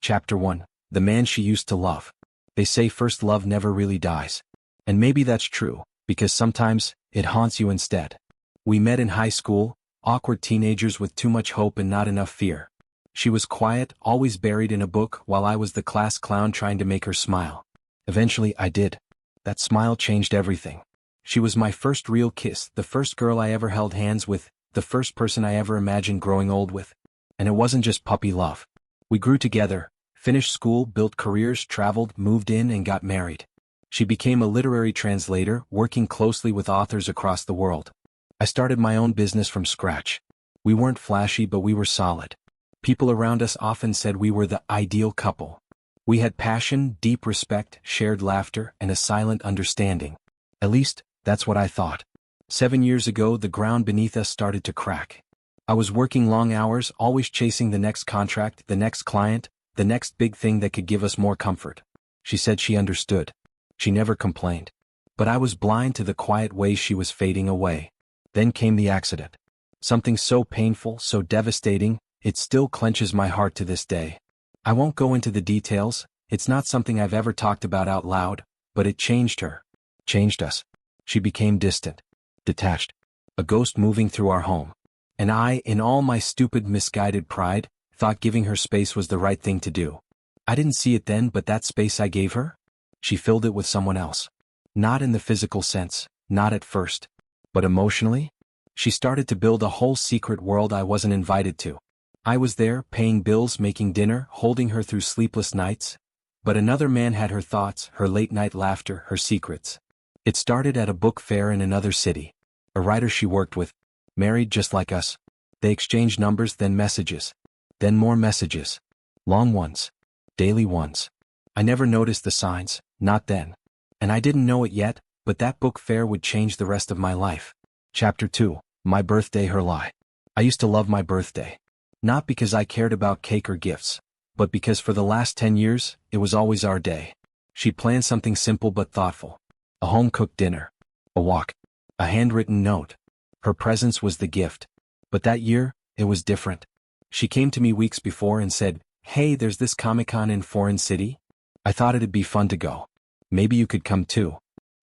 Chapter 1. The Man She Used to Love. They say first love never really dies. And maybe that's true, because sometimes, it haunts you instead. We met in high school, awkward teenagers with too much hope and not enough fear. She was quiet, always buried in a book, while I was the class clown trying to make her smile. Eventually I did. That smile changed everything. She was my first real kiss, the first girl I ever held hands with, the first person I ever imagined growing old with. And it wasn't just puppy love. We grew together, finished school, built careers, traveled, moved in, and got married. She became a literary translator, working closely with authors across the world. I started my own business from scratch. We weren't flashy, but we were solid. People around us often said we were the ideal couple. We had passion, deep respect, shared laughter, and a silent understanding. At least, that's what I thought. 7 years ago, the ground beneath us started to crack. I was working long hours, always chasing the next contract, the next client, the next big thing that could give us more comfort. She said she understood. She never complained. But I was blind to the quiet ways she was fading away. Then came the accident. Something so painful, so devastating, it still clenches my heart to this day. I won't go into the details, it's not something I've ever talked about out loud, but it changed her. Changed us. She became distant. Detached. A ghost moving through our home. And I, in all my stupid, misguided pride, thought giving her space was the right thing to do. I didn't see it then, but that space I gave her? She filled it with someone else. Not in the physical sense, not at first. But emotionally? She started to build a whole secret world I wasn't invited to. I was there, paying bills, making dinner, holding her through sleepless nights. But another man had her thoughts, her late-night laughter, her secrets. It started at a book fair in another city. A writer she worked with, married just like us. They exchanged numbers, then messages. Then more messages. Long ones. Daily ones. I never noticed the signs, not then. And I didn't know it yet, but that book fair would change the rest of my life. Chapter 2. My birthday, her lie. I used to love my birthday. Not because I cared about cake or gifts, but because for the last 10 years, it was always our day. She planned something simple but thoughtful. A home-cooked dinner. A walk. A handwritten note. Her presence was the gift. But that year, it was different. She came to me weeks before and said, "Hey, there's this Comic-Con in Foreign City. I thought it'd be fun to go. Maybe you could come too."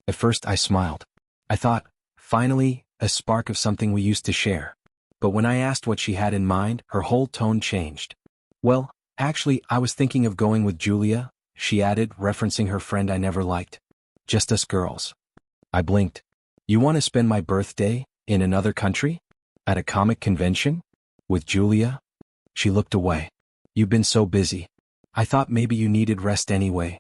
At first I smiled. I thought, finally, a spark of something we used to share. But when I asked what she had in mind, her whole tone changed. "Well, actually, I was thinking of going with Julia," she added, referencing her friend I never liked. "Just us girls." I blinked. "You want to spend my birthday in another country? At a comic convention? With Julia?" She looked away. "You've been so busy. I thought maybe you needed rest anyway."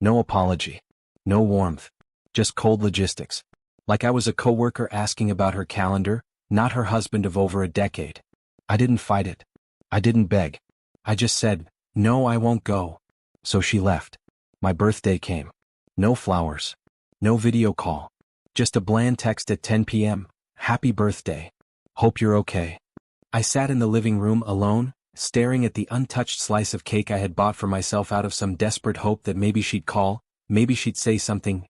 No apology. No warmth. Just cold logistics. Like I was a coworker asking about her calendar, not her husband of over a decade. I didn't fight it. I didn't beg. I just said, "No, I won't go." So she left. My birthday came. No flowers. No video call. Just a bland text at 10 p.m. "Happy birthday. Hope you're okay." I sat in the living room alone, staring at the untouched slice of cake I had bought for myself out of some desperate hope that maybe she'd call, maybe she'd say something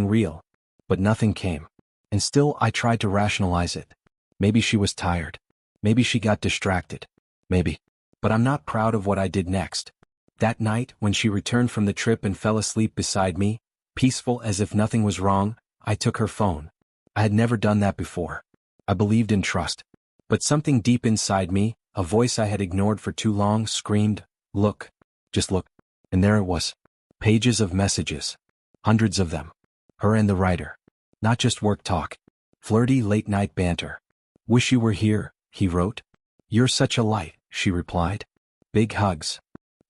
real. But nothing came. And still I tried to rationalize it. Maybe she was tired. Maybe she got distracted. Maybe. But I'm not proud of what I did next. That night, when she returned from the trip and fell asleep beside me, peaceful as if nothing was wrong, I took her phone. I had never done that before. I believed in trust. But something deep inside me, a voice I had ignored for too long, screamed, "Look. Just look." And there it was. Pages of messages. Hundreds of them. Her and the writer. Not just work talk. Flirty late-night banter. "Wish you were here," he wrote. "You're such a light," she replied. Big hugs.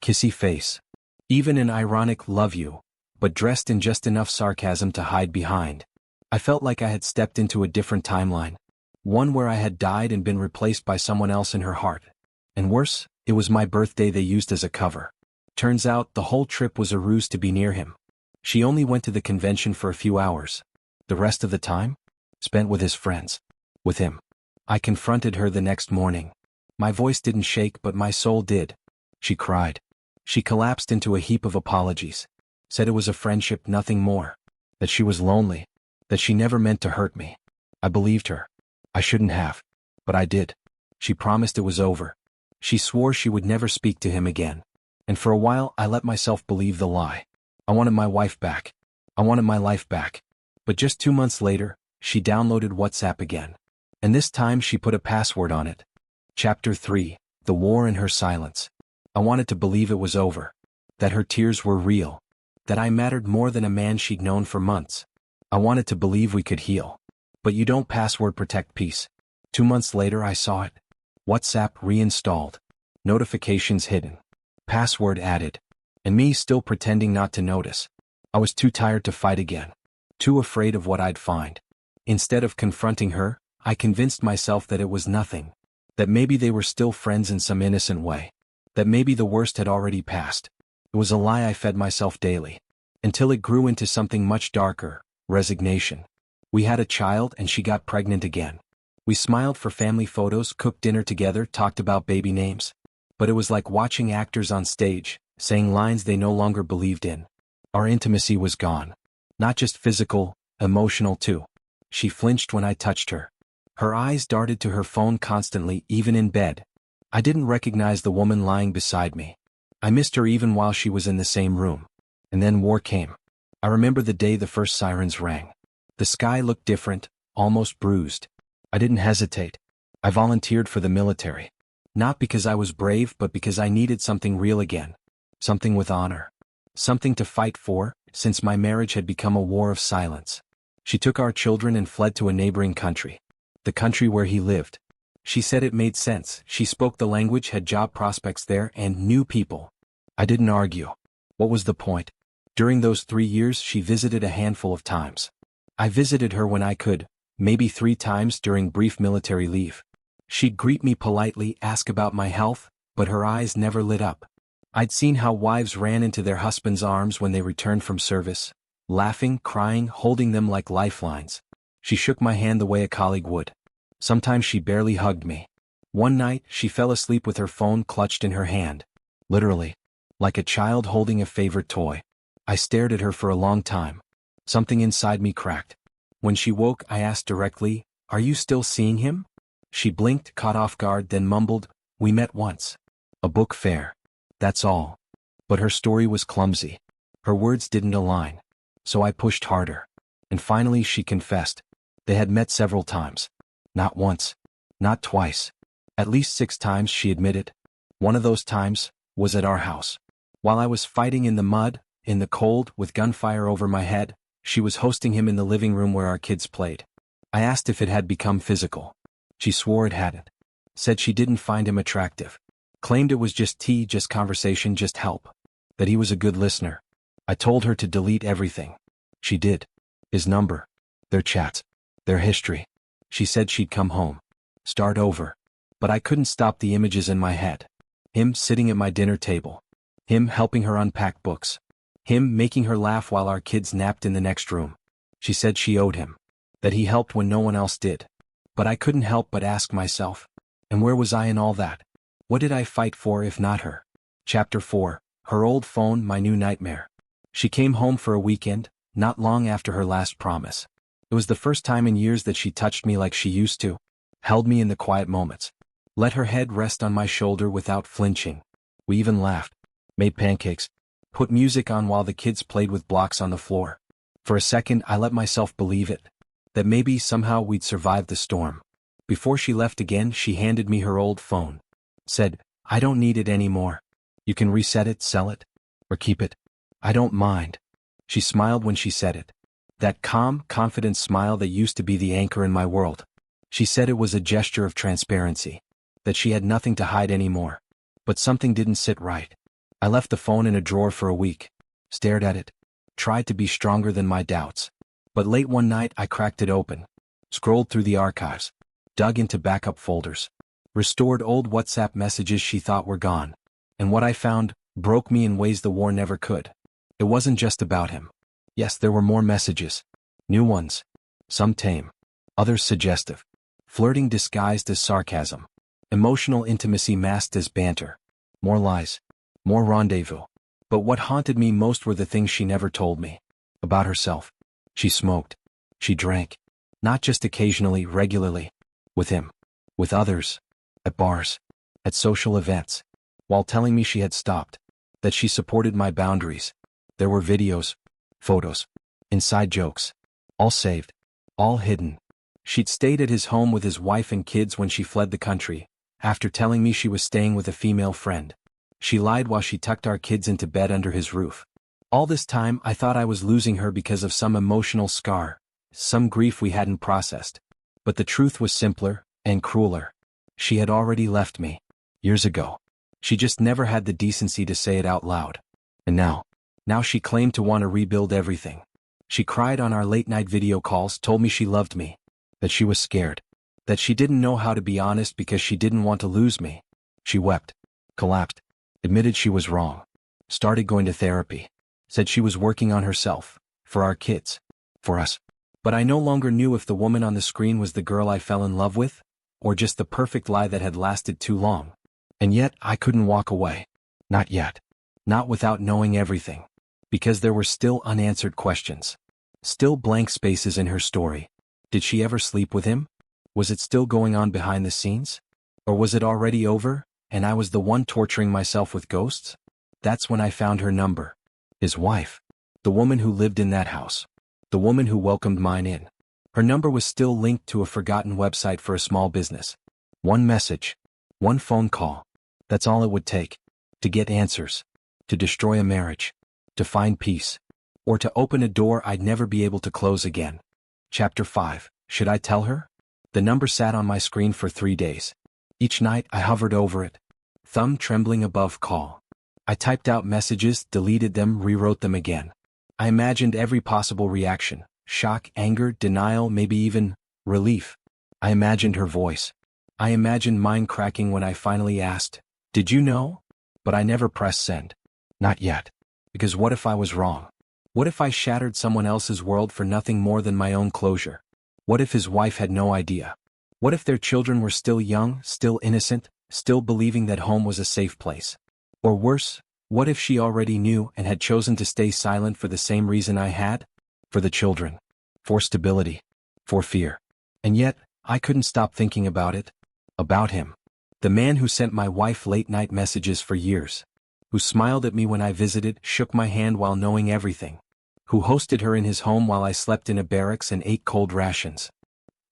Kissy face. Even an ironic "love you," but dressed in just enough sarcasm to hide behind. I felt like I had stepped into a different timeline. One where I had died and been replaced by someone else in her heart. And worse, it was my birthday they used as a cover. Turns out the whole trip was a ruse to be near him. She only went to the convention for a few hours. The rest of the time? Spent with his friends. With him. I confronted her the next morning. My voice didn't shake, but my soul did. She cried. She collapsed into a heap of apologies. Said it was a friendship, nothing more. That she was lonely. That she never meant to hurt me. I believed her. I shouldn't have. But I did. She promised it was over. She swore she would never speak to him again. And for a while I let myself believe the lie. I wanted my wife back. I wanted my life back. But just 2 months later, she downloaded WhatsApp again. And this time she put a password on it. Chapter 3, The War in Her Silence. I wanted to believe it was over. That her tears were real. That I mattered more than a man she'd known for months. I wanted to believe we could heal. But you don't password protect peace. 2 months later I saw it. WhatsApp reinstalled. Notifications hidden. Password added. And me still pretending not to notice. I was too tired to fight again. Too afraid of what I'd find. Instead of confronting her, I convinced myself that it was nothing. That maybe they were still friends in some innocent way. That maybe the worst had already passed. It was a lie I fed myself daily. Until it grew into something much darker, resignation. We had a child and she got pregnant again. We smiled for family photos, cooked dinner together, talked about baby names. But it was like watching actors on stage, saying lines they no longer believed in. Our intimacy was gone. Not just physical, emotional too. She flinched when I touched her. Her eyes darted to her phone constantly, even in bed. I didn't recognize the woman lying beside me. I missed her even while she was in the same room. And then war came. I remember the day the first sirens rang. The sky looked different, almost bruised. I didn't hesitate. I volunteered for the military. Not because I was brave, but because I needed something real again. Something with honor. Something to fight for, since my marriage had become a war of silence. She took our children and fled to a neighboring country. The country where he lived. She said it made sense. She spoke the language, had job prospects there, and knew people. I didn't argue. What was the point? During those 3 years she visited a handful of times. I visited her when I could, maybe 3 times during brief military leave. She'd greet me politely, ask about my health, but her eyes never lit up. I'd seen how wives ran into their husbands' arms when they returned from service, laughing, crying, holding them like lifelines. She shook my hand the way a colleague would. Sometimes she barely hugged me. One night, she fell asleep with her phone clutched in her hand. Literally. Like a child holding a favorite toy. I stared at her for a long time. Something inside me cracked. When she woke, I asked directly, "Are you still seeing him?" She blinked, caught off guard, then mumbled, "We met once. A book fair. That's all." But her story was clumsy. Her words didn't align. So I pushed harder. And finally she confessed. They had met several times. Not once. Not twice. At least 6 times, she admitted. One of those times was at our house. While I was fighting in the mud, in the cold, with gunfire over my head, she was hosting him in the living room where our kids played. I asked if it had become physical. She swore it hadn't. Said she didn't find him attractive. Claimed it was just tea, just conversation, just help. That he was a good listener. I told her to delete everything. She did. His number. Their chats. Their history. She said she'd come home. Start over. But I couldn't stop the images in my head. Him sitting at my dinner table. Him helping her unpack books. Him making her laugh while our kids napped in the next room. She said she owed him. That he helped when no one else did. But I couldn't help but ask myself, and where was I in all that? What did I fight for if not her? Chapter 4, Her Old Phone, My New Nightmare. She came home for a weekend, not long after her last promise. It was the first time in years that she touched me like she used to, held me in the quiet moments, let her head rest on my shoulder without flinching. We even laughed, made pancakes, put music on while the kids played with blocks on the floor. For a second I let myself believe it, that maybe somehow we'd survive the storm. Before she left again, she handed me her old phone. Said, "I don't need it anymore. You can reset it, sell it, or keep it. I don't mind." She smiled when she said it. That calm, confident smile that used to be the anchor in my world. She said it was a gesture of transparency. That she had nothing to hide anymore. But something didn't sit right. I left the phone in a drawer for a week. Stared at it. Tried to be stronger than my doubts. But late one night I cracked it open. Scrolled through the archives. Dug into backup folders. Restored old WhatsApp messages she thought were gone. And what I found broke me in ways the war never could. It wasn't just about him. Yes, there were more messages. New ones. Some tame. Others suggestive. Flirting disguised as sarcasm. Emotional intimacy masked as banter. More lies. More rendezvous. But what haunted me most were the things she never told me. About herself. She smoked. She drank. Not just occasionally, regularly. With him. With others. At bars. At social events. While telling me she had stopped. that she supported my boundaries. There were videos, photos, inside jokes. All saved. All hidden. She'd stayed at his home with his wife and kids when she fled the country, after telling me she was staying with a female friend. She lied while she tucked our kids into bed under his roof. All this time I thought I was losing her because of some emotional scar, some grief we hadn't processed. But the truth was simpler and crueler. She had already left me. Years ago. She just never had the decency to say it out loud. And now she claimed to want to rebuild everything. She cried on our late-night video calls, told me she loved me, that she was scared, that she didn't know how to be honest because she didn't want to lose me. She wept, collapsed, admitted she was wrong, started going to therapy, said she was working on herself, for our kids, for us. But I no longer knew if the woman on the screen was the girl I fell in love with, or just the perfect lie that had lasted too long. And yet I couldn't walk away. Not yet. Not without knowing everything. Because there were still unanswered questions. Still blank spaces in her story. Did she ever sleep with him? Was it still going on behind the scenes? Or was it already over, and I was the one torturing myself with ghosts? That's when I found her number. His wife. The woman who lived in that house. The woman who welcomed mine in. Her number was still linked to a forgotten website for a small business. One message. One phone call. That's all it would take. To get answers. To destroy a marriage. To find peace. Or to open a door I'd never be able to close again. Chapter 5. Should I tell her? The number sat on my screen for 3 days. Each night I hovered over it. Thumb trembling above call. I typed out messages, deleted them, rewrote them again. I imagined every possible reaction. Shock, anger, denial, maybe even relief. I imagined her voice. I imagined mine cracking when I finally asked, "Did you know?" But I never pressed send. Not yet. Because what if I was wrong? What if I shattered someone else's world for nothing more than my own closure? What if his wife had no idea? What if their children were still young, still innocent, still believing that home was a safe place? Or worse, what if she already knew and had chosen to stay silent for the same reason I had? For the children. For stability. For fear. And yet, I couldn't stop thinking about it. About him. The man who sent my wife late-night messages for years. Who smiled at me when I visited, shook my hand while knowing everything. Who hosted her in his home while I slept in a barracks and ate cold rations.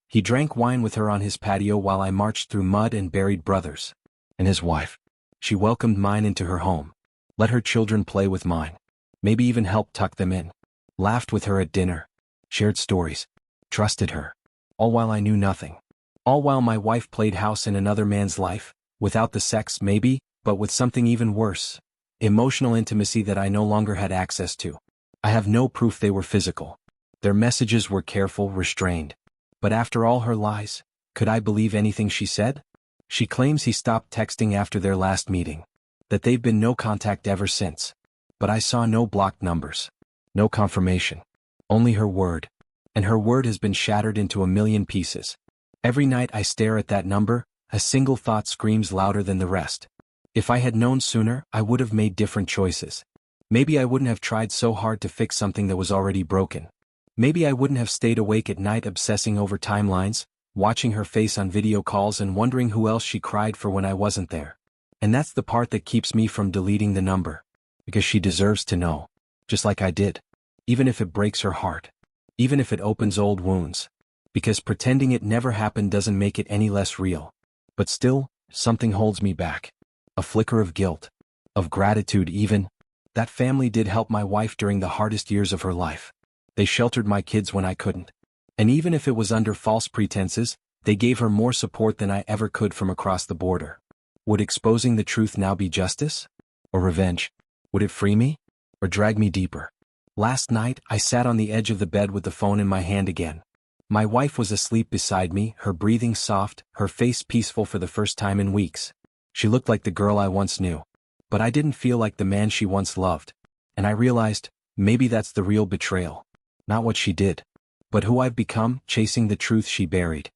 He drank wine with her on his patio while I marched through mud and buried brothers. And his wife. She welcomed mine into her home. Let her children play with mine. Maybe even helped tuck them in. Laughed with her at dinner. Shared stories. Trusted her. All while I knew nothing. All while my wife played house in another man's life, without the sex maybe, but with something even worse. Emotional intimacy that I no longer had access to. I have no proof they were physical. Their messages were careful, restrained. But after all her lies, could I believe anything she said? She claims he stopped texting after their last meeting. That they've been no contact ever since. But I saw no blocked numbers. No confirmation. Only her word. And her word has been shattered into a million pieces. Every night I stare at that number, a single thought screams louder than the rest. If I had known sooner, I would have made different choices. Maybe I wouldn't have tried so hard to fix something that was already broken. Maybe I wouldn't have stayed awake at night obsessing over timelines, watching her face on video calls and wondering who else she cried for when I wasn't there. And that's the part that keeps me from deleting the number. Because she deserves to know. Just like I did. Even if it breaks her heart. Even if it opens old wounds. Because pretending it never happened doesn't make it any less real. But still, something holds me back. A flicker of guilt. Of gratitude even. That family did help my wife during the hardest years of her life. They sheltered my kids when I couldn't. And even if it was under false pretenses, they gave her more support than I ever could from across the border. Would exposing the truth now be justice? Or revenge? Would it free me? Or drag me deeper? Last night, I sat on the edge of the bed with the phone in my hand again. My wife was asleep beside me, her breathing soft, her face peaceful for the first time in weeks. She looked like the girl I once knew. But I didn't feel like the man she once loved. And I realized, maybe that's the real betrayal. Not what she did. But who I've become, chasing the truth she buried.